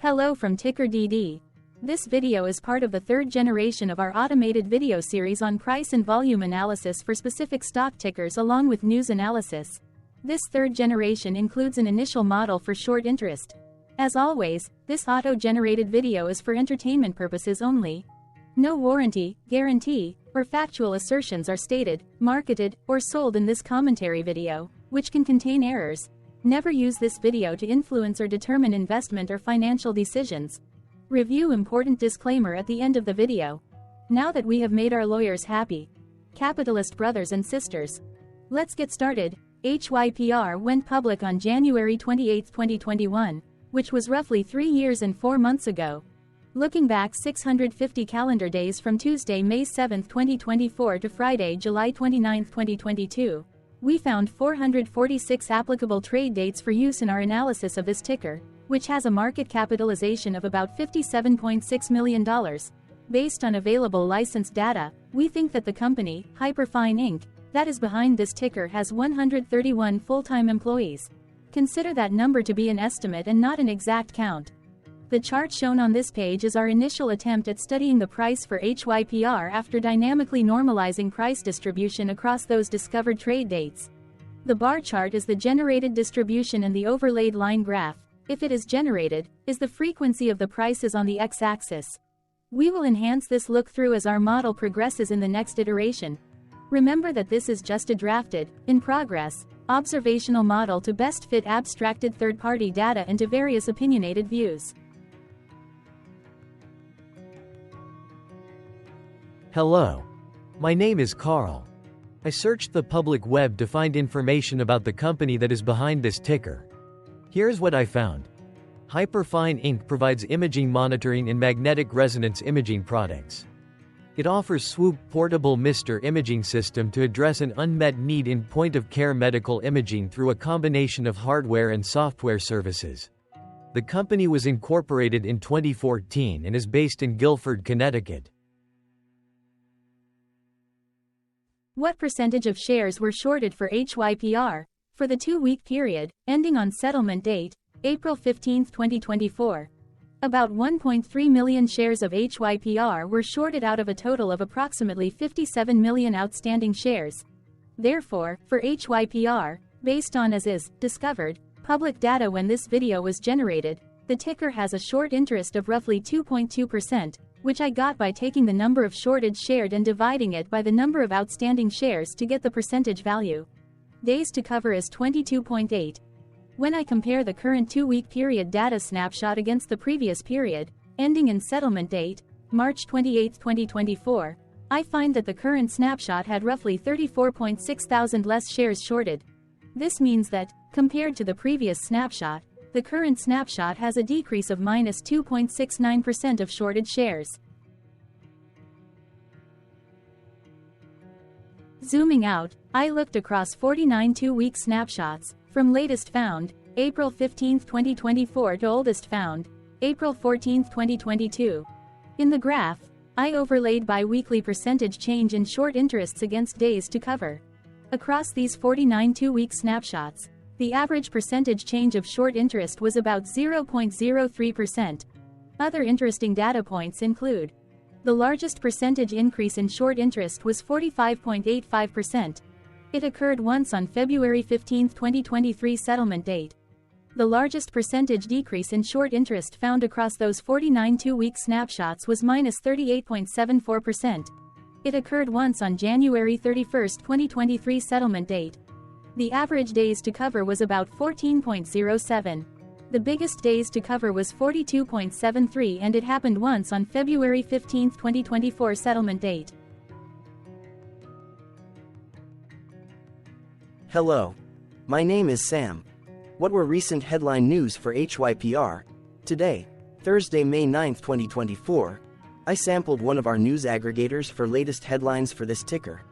Hello from TickerDD. This video is part of the third generation of our automated video series on price and volume analysis for specific stock tickers along with news analysis. This third generation includes an initial model for short interest. As always, this auto-generated video is for entertainment purposes only. No warranty, guarantee, or factual assertions are stated, marketed, or sold in this commentary video, which can contain errors. Never use this video to influence or determine investment or financial decisions. Review important disclaimer at the end of the video. Now that we have made our lawyers happy, capitalist brothers and sisters, let's get started. HYPR went public on January 28, 2021, which was roughly 3 years and 4 months ago. Looking back 650 calendar days from Tuesday, May 7, 2024 to Friday, July 29, 2022, we found 446 applicable trade dates for use in our analysis of this ticker, which has a market capitalization of about $57.6 million. Based on available licensed data, we think that the company, HYPR Inc., that is behind this ticker has 131 full-time employees. Consider that number to be an estimate and not an exact count. The chart shown on this page is our initial attempt at studying the price for HYPR after dynamically normalizing price distribution across those discovered trade dates. The bar chart is the generated distribution and the overlaid line graph, if it is generated, is the frequency of the prices on the x-axis. We will enhance this look-through as our model progresses in the next iteration. Remember that this is just a drafted, in progress, observational model to best fit abstracted third-party data into various opinionated views. Hello. My name is Carl. I searched the public web to find information about the company that is behind this ticker. Here's what I found. HYPR Inc. provides imaging monitoring and magnetic resonance imaging products. It offers Swoop portable MR imaging system to address an unmet need in point-of-care medical imaging through a combination of hardware and software services. The company was incorporated in 2014 and is based in Guilford, Connecticut. What percentage of shares were shorted for HYPR? For the 2-week period, ending on settlement date, April 15, 2024. About 1.3 million shares of HYPR were shorted out of a total of approximately 57 million outstanding shares. Therefore, for HYPR, based on as is, discovered, public data when this video was generated, the ticker has a short interest of roughly 2.2%, which I got by taking the number of shorted shared and dividing it by the number of outstanding shares to get the percentage value. Days to cover is 22.8. When I compare the current 2-week period data snapshot against the previous period, ending in settlement date, March 28, 2024, I find that the current snapshot had roughly 34.6 thousand less shares shorted. This means that, compared to the previous snapshot, the current snapshot has a decrease of minus 2.69% of shorted shares. Zooming out, I looked across 49 2-week snapshots, from latest found, April 15, 2024 to oldest found, April 14, 2022. In the graph, I overlaid bi-weekly percentage change in short interests against days to cover. Across these 49 2-week snapshots, the average percentage change of short interest was about 0.03%. Other interesting data points include: the largest percentage increase in short interest was 45.85%. It occurred once on February 15, 2023 settlement date. The largest percentage decrease in short interest found across those 49 2-week snapshots was minus 38.74%. It occurred once on January 31, 2023 settlement date. The average days to cover was about 14.07. The biggest days to cover was 42.73 and it happened once on February 15, 2024 settlement date. Hello. My name is Sam. What were recent headline news for HYPR? Today, Thursday, May 9, 2024, I sampled one of our news aggregators for latest headlines for this ticker.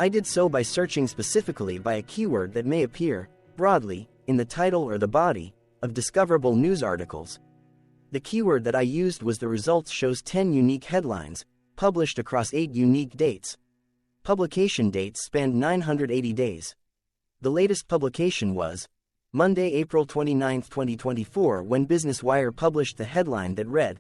I did so by searching specifically by a keyword that may appear, broadly, in the title or the body, of discoverable news articles. The keyword that I used was the results shows 10 unique headlines, published across 8 unique dates. Publication dates spanned 980 days. The latest publication was Monday, April 29, 2024, when Business Wire published the headline that read,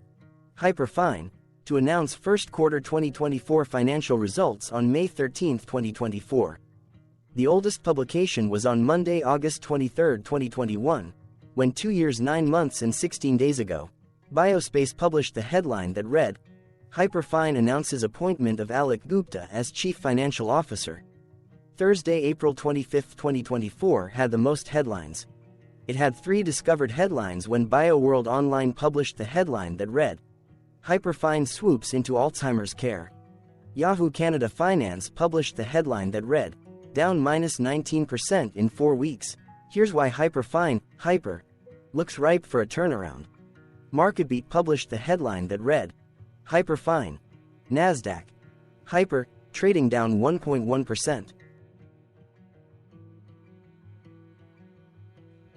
HYPR Fine, to announce first quarter 2024 financial results on May 13, 2024. The oldest publication was on Monday, August 23, 2021, when 2 years 9 months and 16 days ago, Biospace published the headline that read, HYPR Fine announces appointment of Alok Gupta as Chief Financial Officer. Thursday, April 25, 2024 had the most headlines. It had 3 discovered headlines when BioWorld Online published the headline that read, HYPR Fine swoops into Alzheimer's care. Yahoo Canada Finance published the headline that read, down -19% in 4 weeks. Here's why HYPR Fine, HYPR, looks ripe for a turnaround. MarketBeat published the headline that read, HYPR Fine, Nasdaq, HYPR, trading down 1.1%.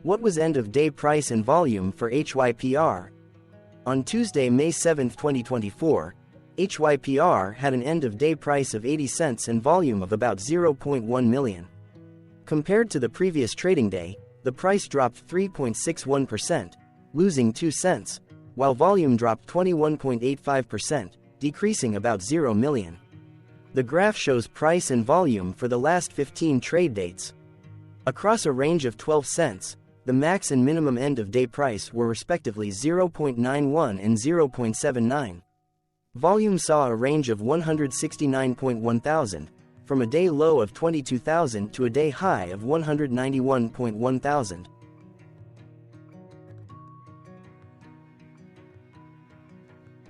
What was end-of-day price and volume for HYPR? On Tuesday, May 7, 2024, HYPR had an end-of-day price of 80 cents and volume of about 0.1 million. Compared to the previous trading day, the price dropped 3.61%, losing 2 cents, while volume dropped 21.85%, decreasing about 0 million. The graph shows price and volume for the last 15 trade dates. Across a range of 12 cents, the max and minimum end-of-day price were respectively 0.91 and 0.79. Volume saw a range of 169.1 thousand, from a day low of 22,000 to a day high of 191.1 thousand.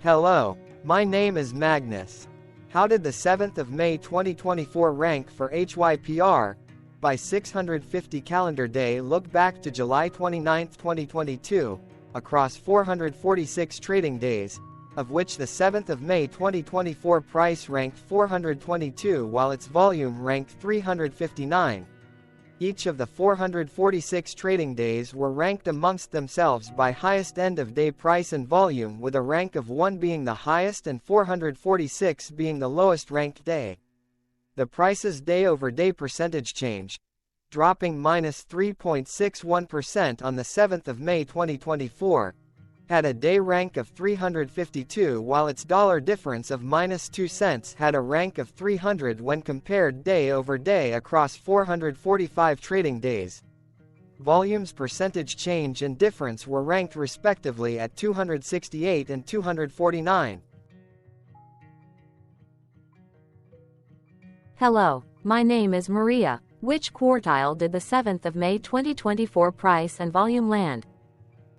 Hello, my name is Magnus. How did the 7th of May 2024 rank for HYPR? By 650 calendar day look back to July 29, 2022, across 446 trading days, of which the 7th of May 2024 price ranked 422 while its volume ranked 359. Each of the 446 trading days were ranked amongst themselves by highest end-of-day price and volume, with a rank of 1 being the highest and 446 being the lowest ranked day. The price's day-over-day percentage change, dropping -3.61% on the 7th of May 2024, had a day rank of 352 while its dollar difference of -2 cents had a rank of 300 when compared day over day across 445 trading days. Volume's percentage change and difference were ranked respectively at 268 and 249. Hello, my name is Maria. Which quartile did the 7th of May 2024 price and volume land?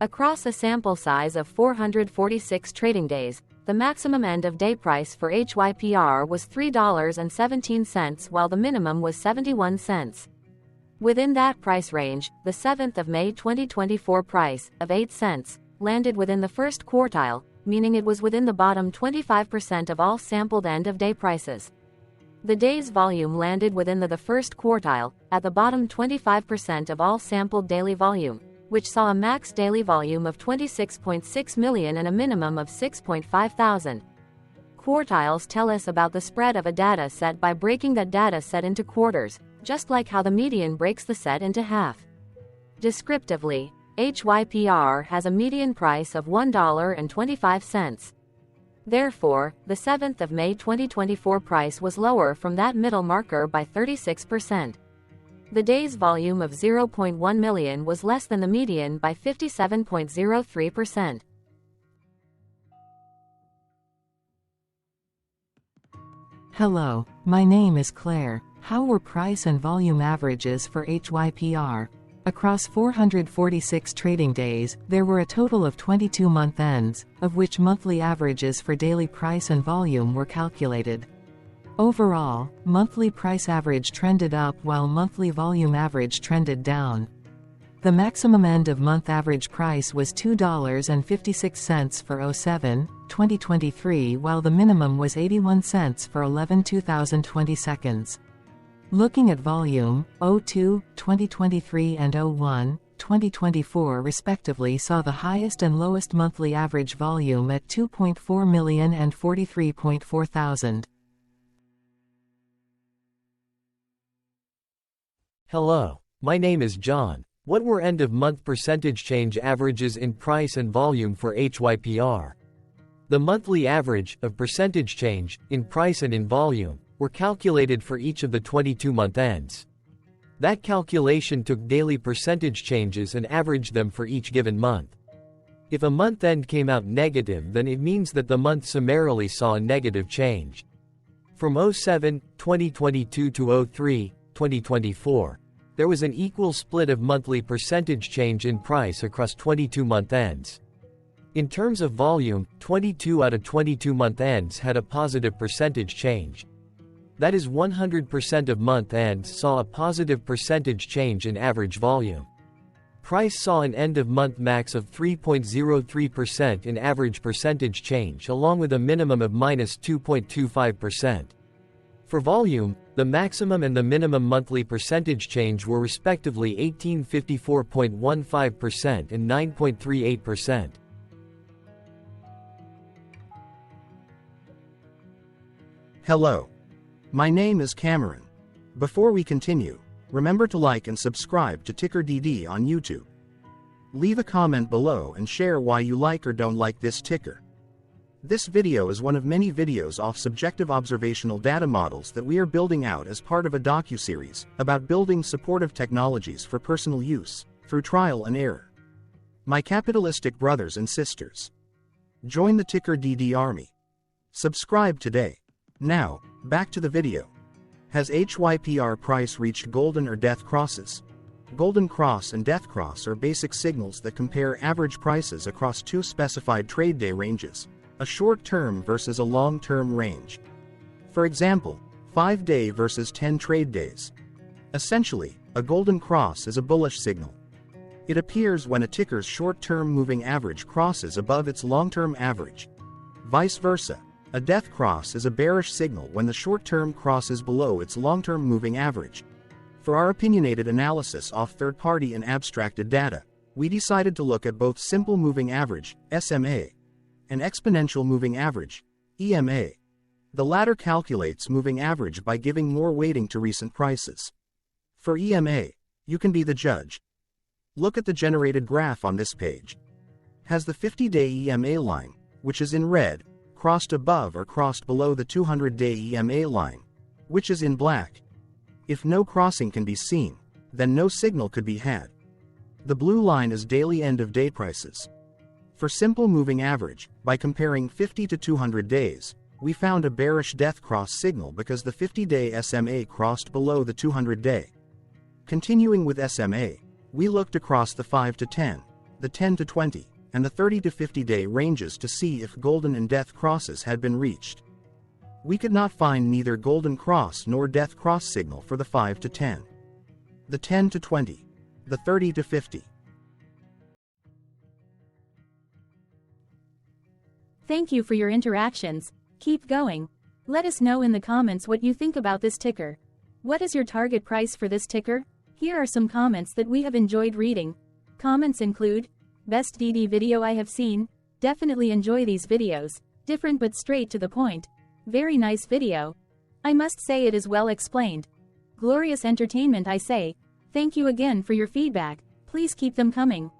Across a sample size of 446 trading days, the maximum end-of-day price for HYPR was $3.17 while the minimum was 71 cents. Within that price range, the 7th of May 2024 price, of 8 cents, landed within the first quartile, meaning it was within the bottom 25% of all sampled end-of-day prices. The day's volume landed within the first quartile, at the bottom 25% of all sampled daily volume, which saw a max daily volume of 26.6 million and a minimum of 6.5 thousand. Quartiles tell us about the spread of a data set by breaking that data set into quarters, just like how the median breaks the set into half. Descriptively, HYPR has a median price of $1.25. Therefore, the 7th of May 2024 price was lower from that middle marker by 36%. The day's volume of 0.1 million was less than the median by 57.03%. Hello, my name is Claire. How were price and volume averages for HYPR? Across 446 trading days, there were a total of 22 month ends, of which monthly averages for daily price and volume were calculated. Overall, monthly price average trended up while monthly volume average trended down. The maximum end-of-month average price was $2.56 for 07/2023 while the minimum was 81 cents for 11/2020. Looking at volume, 02/2023 and 01/2024 respectively saw the highest and lowest monthly average volume at 2.4 million and 43.4 thousand. Hello, my name is John. What were end-of-month percentage change averages in price and volume for HYPR? The monthly average of percentage change in price and in volume were calculated for each of the 22 month ends. That calculation took daily percentage changes and averaged them for each given month. If a month end came out negative, then it means that the month summarily saw a negative change. From 07-2022 to 03-2024, there was an equal split of monthly percentage change in price across 22 month ends. In terms of volume, 22 out of 22 month ends had a positive percentage change. That is, 100% of month ends saw a positive percentage change in average volume. Price saw an end-of-month max of 3.03% in average percentage change, along with a minimum of -2.25%. For volume, the maximum and the minimum monthly percentage change were respectively 1854.15% and 9.38%. Hello. My name is Cameron. Before we continue, remember to like and subscribe to TickerDD on YouTube. Leave a comment below and share why you like or don't like this ticker. This video is one of many videos off subjective observational data models that we are building out as part of a docuseries about building supportive technologies for personal use, through trial and error. My capitalistic brothers and sisters, join the TickerDD army. Subscribe today. Now, back to the video. Has HYPR price reached golden or death crosses? Golden cross and death cross are basic signals that compare average prices across two specified trade day ranges, a short-term versus a long-term range. For example, 5-day versus 10 trade days. Essentially, a golden cross is a bullish signal. It appears when a ticker's short-term moving average crosses above its long-term average. Vice versa, a death cross is a bearish signal when the short-term crosses below its long-term moving average. For our opinionated analysis off third-party and abstracted data, we decided to look at both simple moving average, SMA, and exponential moving average, EMA. The latter calculates moving average by giving more weighting to recent prices. For EMA, you can be the judge. Look at the generated graph on this page. Has the 50-day EMA line, which is in red, crossed above or crossed below the 200-day EMA line, which is in black? If no crossing can be seen, then no signal could be had. The blue line is daily end-of-day prices. For simple moving average, by comparing 50 to 200 days, we found a bearish death cross signal because the 50-day SMA crossed below the 200-day. Continuing with SMA, we looked across the 5 to 10, the 10 to 20, and the 30 to 50-day ranges to see if golden and death crosses had been reached. We could not find neither golden cross nor death cross signal for the 5 to 10, the 10 to 20, the 30 to 50. Thank you for your interactions. Keep going. Let us know in the comments what you think about this ticker. What is your target price for this ticker? Here are some comments that we have enjoyed reading. Comments include, best DD video I have seen, definitely enjoy these videos, different but straight to the point. Very nice video. I must say it is well explained. Glorious entertainment I say. Thank you again for your feedback, please keep them coming.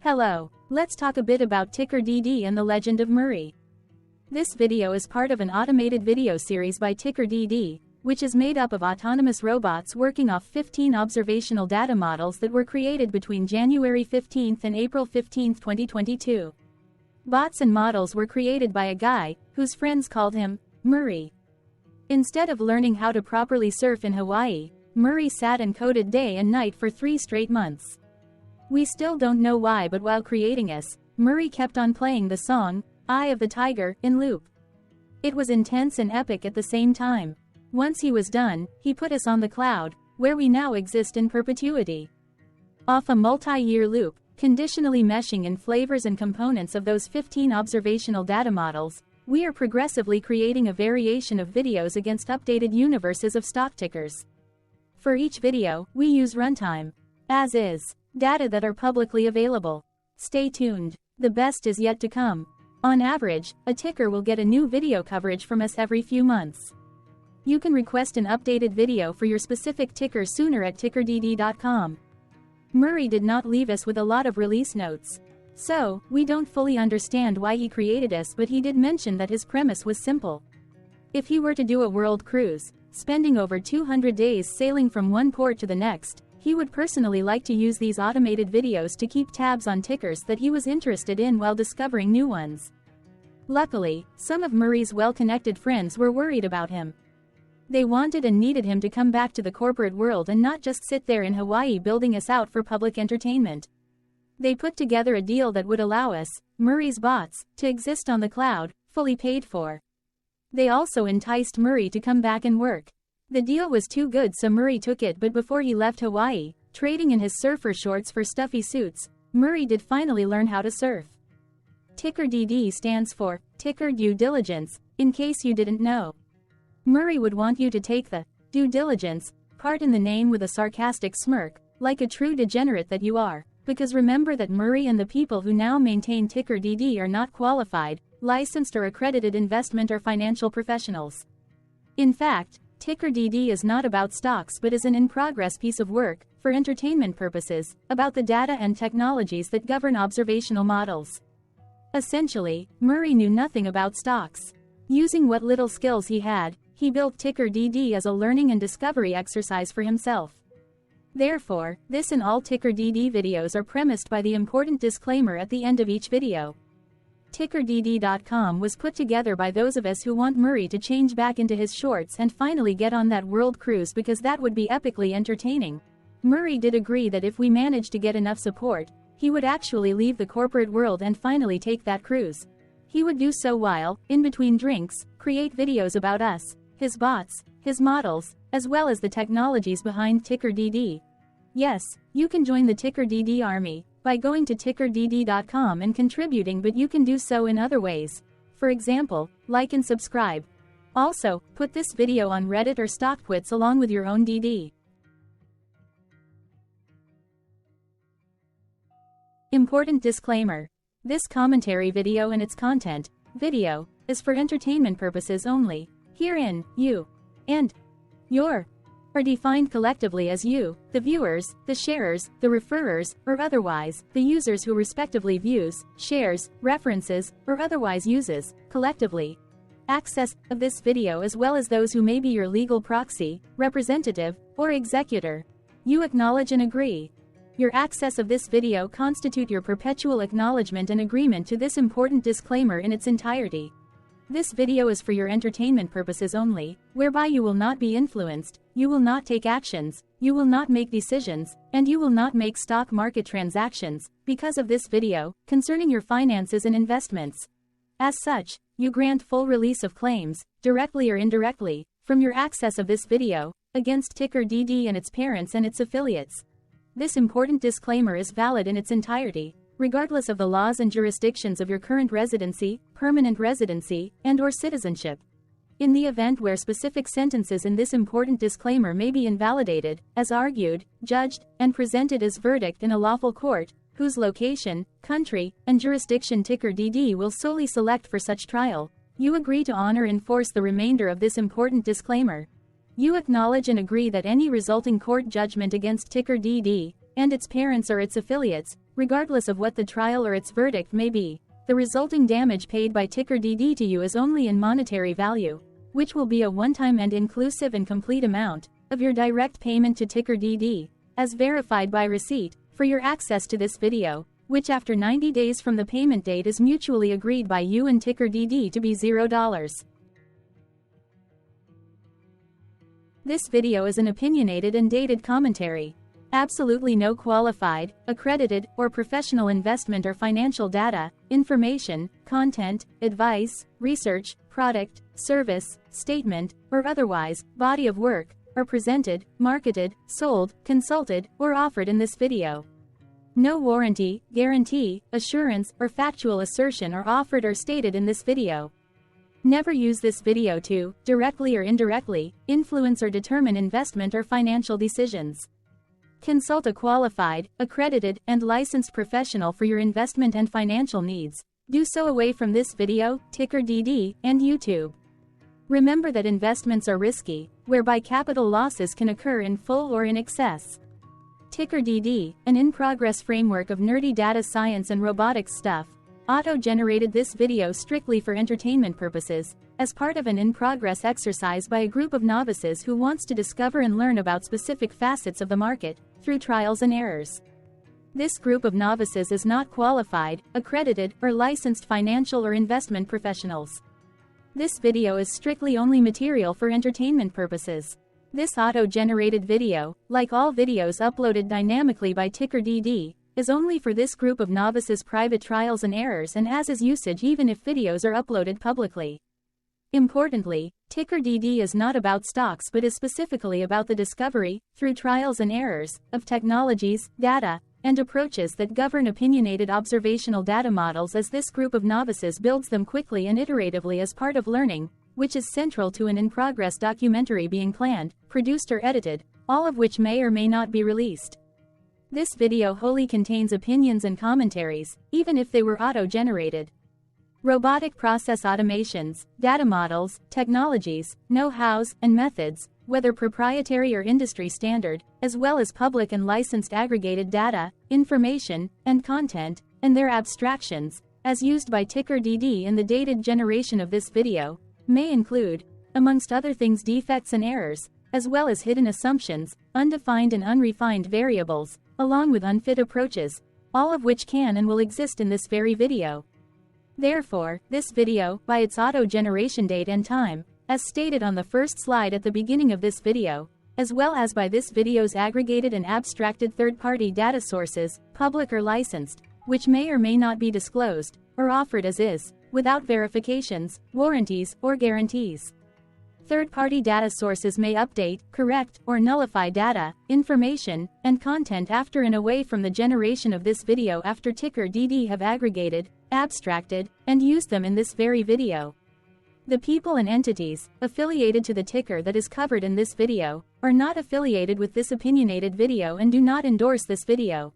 Hello, let's talk a bit about TickerDD and the Legend of Murray. This video is part of an automated video series by TickerDD, which is made up of autonomous robots working off 15 observational data models that were created between January 15 and April 15, 2022. Bots and models were created by a guy, whose friends called him Murray. Instead of learning how to properly surf in Hawaii, Murray sat and coded day and night for 3 straight months. We still don't know why, but while creating us, Murray kept on playing the song, Eye of the Tiger, in loop. It was intense and epic at the same time. Once he was done, he put us on the cloud, where we now exist in perpetuity. Off a multi-year loop, conditionally meshing in flavors and components of those 15 observational data models, we are progressively creating a variation of videos against updated universes of stock tickers. For each video, we use runtime, as is, data that are publicly available. Stay tuned, the best is yet to come. On average, a ticker will get a new video coverage from us every few months. You can request an updated video for your specific ticker sooner at TickerDD.com. Murray did not leave us with a lot of release notes. So, we don't fully understand why he created us, but he did mention that his premise was simple. If he were to do a world cruise, spending over 200 days sailing from one port to the next, he would personally like to use these automated videos to keep tabs on tickers that he was interested in while discovering new ones. Luckily, some of Murray's well-connected friends were worried about him. They wanted and needed him to come back to the corporate world and not just sit there in Hawaii building us out for public entertainment. They put together a deal that would allow us, Murray's bots, to exist on the cloud, fully paid for. They also enticed Murray to come back and work. The deal was too good, so Murray took it, but before he left Hawaii, trading in his surfer shorts for stuffy suits, Murray did finally learn how to surf. TickerDD stands for Ticker Due Diligence, in case you didn't know. Murray would want you to take the due diligence part in the name with a sarcastic smirk, like a true degenerate that you are, because remember that Murray and the people who now maintain TickerDD are not qualified, licensed or accredited investment or financial professionals. In fact, TickerDD is not about stocks but is an in-progress piece of work, for entertainment purposes, about the data and technologies that govern observational models. Essentially, Murray knew nothing about stocks. Using what little skills he had, he built TickerDD as a learning and discovery exercise for himself. Therefore, this and all TickerDD videos are premised by the important disclaimer at the end of each video. TickerDD.com was put together by those of us who want Murray to change back into his shorts and finally get on that world cruise, because that would be epically entertaining. Murray did agree that if we managed to get enough support, he would actually leave the corporate world and finally take that cruise. He would do so while, in between drinks, create videos about us, his bots, his models, as well as the technologies behind TickerDD. Yes, you can join the TickerDD army by going to TickerDD.com and contributing, but you can do so in other ways. For example, like and subscribe. Also, put this video on Reddit or StockTwits along with your own DD. Important disclaimer. This commentary video and its content, video, is for entertainment purposes only. Herein, you and your are defined collectively as you, the viewers, the sharers, the referrers, or otherwise, the users who respectively views, shares, references, or otherwise uses, collectively, access of this video, as well as those who may be your legal proxy, representative, or executor. You acknowledge and agree. Your access of this video constitute your perpetual acknowledgement and agreement to this important disclaimer in its entirety. This video is for your entertainment purposes only, whereby you will not be influenced, you will not take actions, you will not make decisions, and you will not make stock market transactions, because of this video, concerning your finances and investments. As such, you grant full release of claims, directly or indirectly, from your access of this video, against TickerDD and its parents and its affiliates. This important disclaimer is valid in its entirety, regardless of the laws and jurisdictions of your current residency, permanent residency, and/or citizenship. In the event where specific sentences in this important disclaimer may be invalidated, as argued, judged, and presented as verdict in a lawful court, whose location, country, and jurisdiction TickerDD will solely select for such trial, you agree to honor and enforce the remainder of this important disclaimer. You acknowledge and agree that any resulting court judgment against TickerDD and its parents or its affiliates, regardless of what the trial or its verdict may be, the resulting damage paid by TickerDD to you is only in monetary value, which will be a one-time and inclusive and complete amount of your direct payment to TickerDD, as verified by receipt, for your access to this video, which after 90 days from the payment date is mutually agreed by you and TickerDD to be $0. This video is an opinionated and dated commentary. Absolutely no qualified, accredited, or professional investment or financial data, information, content, advice, research, product, service, statement, or otherwise, body of work, are presented, marketed, sold, consulted, or offered in this video. No warranty, guarantee, assurance, or factual assertion are offered or stated in this video. Never use this video to, directly or indirectly, influence or determine investment or financial decisions. Consult a qualified, accredited, and licensed professional for your investment and financial needs. Do so away from this video, TickerDD, and YouTube. Remember that investments are risky, whereby capital losses can occur in full or in excess. TickerDD, an in-progress framework of nerdy data science and robotics stuff, auto-generated this video strictly for entertainment purposes, as part of an in-progress exercise by a group of novices who wants to discover and learn about specific facets of the market, through trials and errors. This group of novices is not qualified, accredited, or licensed financial or investment professionals. This video is strictly only material for entertainment purposes. This auto-generated video, like all videos uploaded dynamically by TickerDD, is only for this group of novices' private trials and errors and as is usage even if videos are uploaded publicly. Importantly, TickerDD is not about stocks but is specifically about the discovery, through trials and errors, of technologies, data, and approaches that govern opinionated observational data models as this group of novices builds them quickly and iteratively as part of learning, which is central to an in-progress documentary being planned, produced or edited, all of which may or may not be released. This video wholly contains opinions and commentaries, even if they were auto-generated. Robotic process automations, data models, technologies, know-hows, and methods, whether proprietary or industry standard, as well as public and licensed aggregated data, information, and content, and their abstractions, as used by TickerDD in the dated generation of this video, may include, amongst other things, defects and errors, as well as hidden assumptions, undefined and unrefined variables, along with unfit approaches, all of which can and will exist in this very video. Therefore, this video, by its auto-generation date and time, as stated on the first slide at the beginning of this video, as well as by this video's aggregated and abstracted third-party data sources, public or licensed, which may or may not be disclosed, or offered as is, without verifications, warranties, or guarantees. Third-party data sources may update, correct, or nullify data, information, and content after and away from the generation of this video after TickerDD have aggregated, abstracted, and used them in this very video. The people and entities, affiliated to the ticker that is covered in this video, are not affiliated with this opinionated video and do not endorse this video.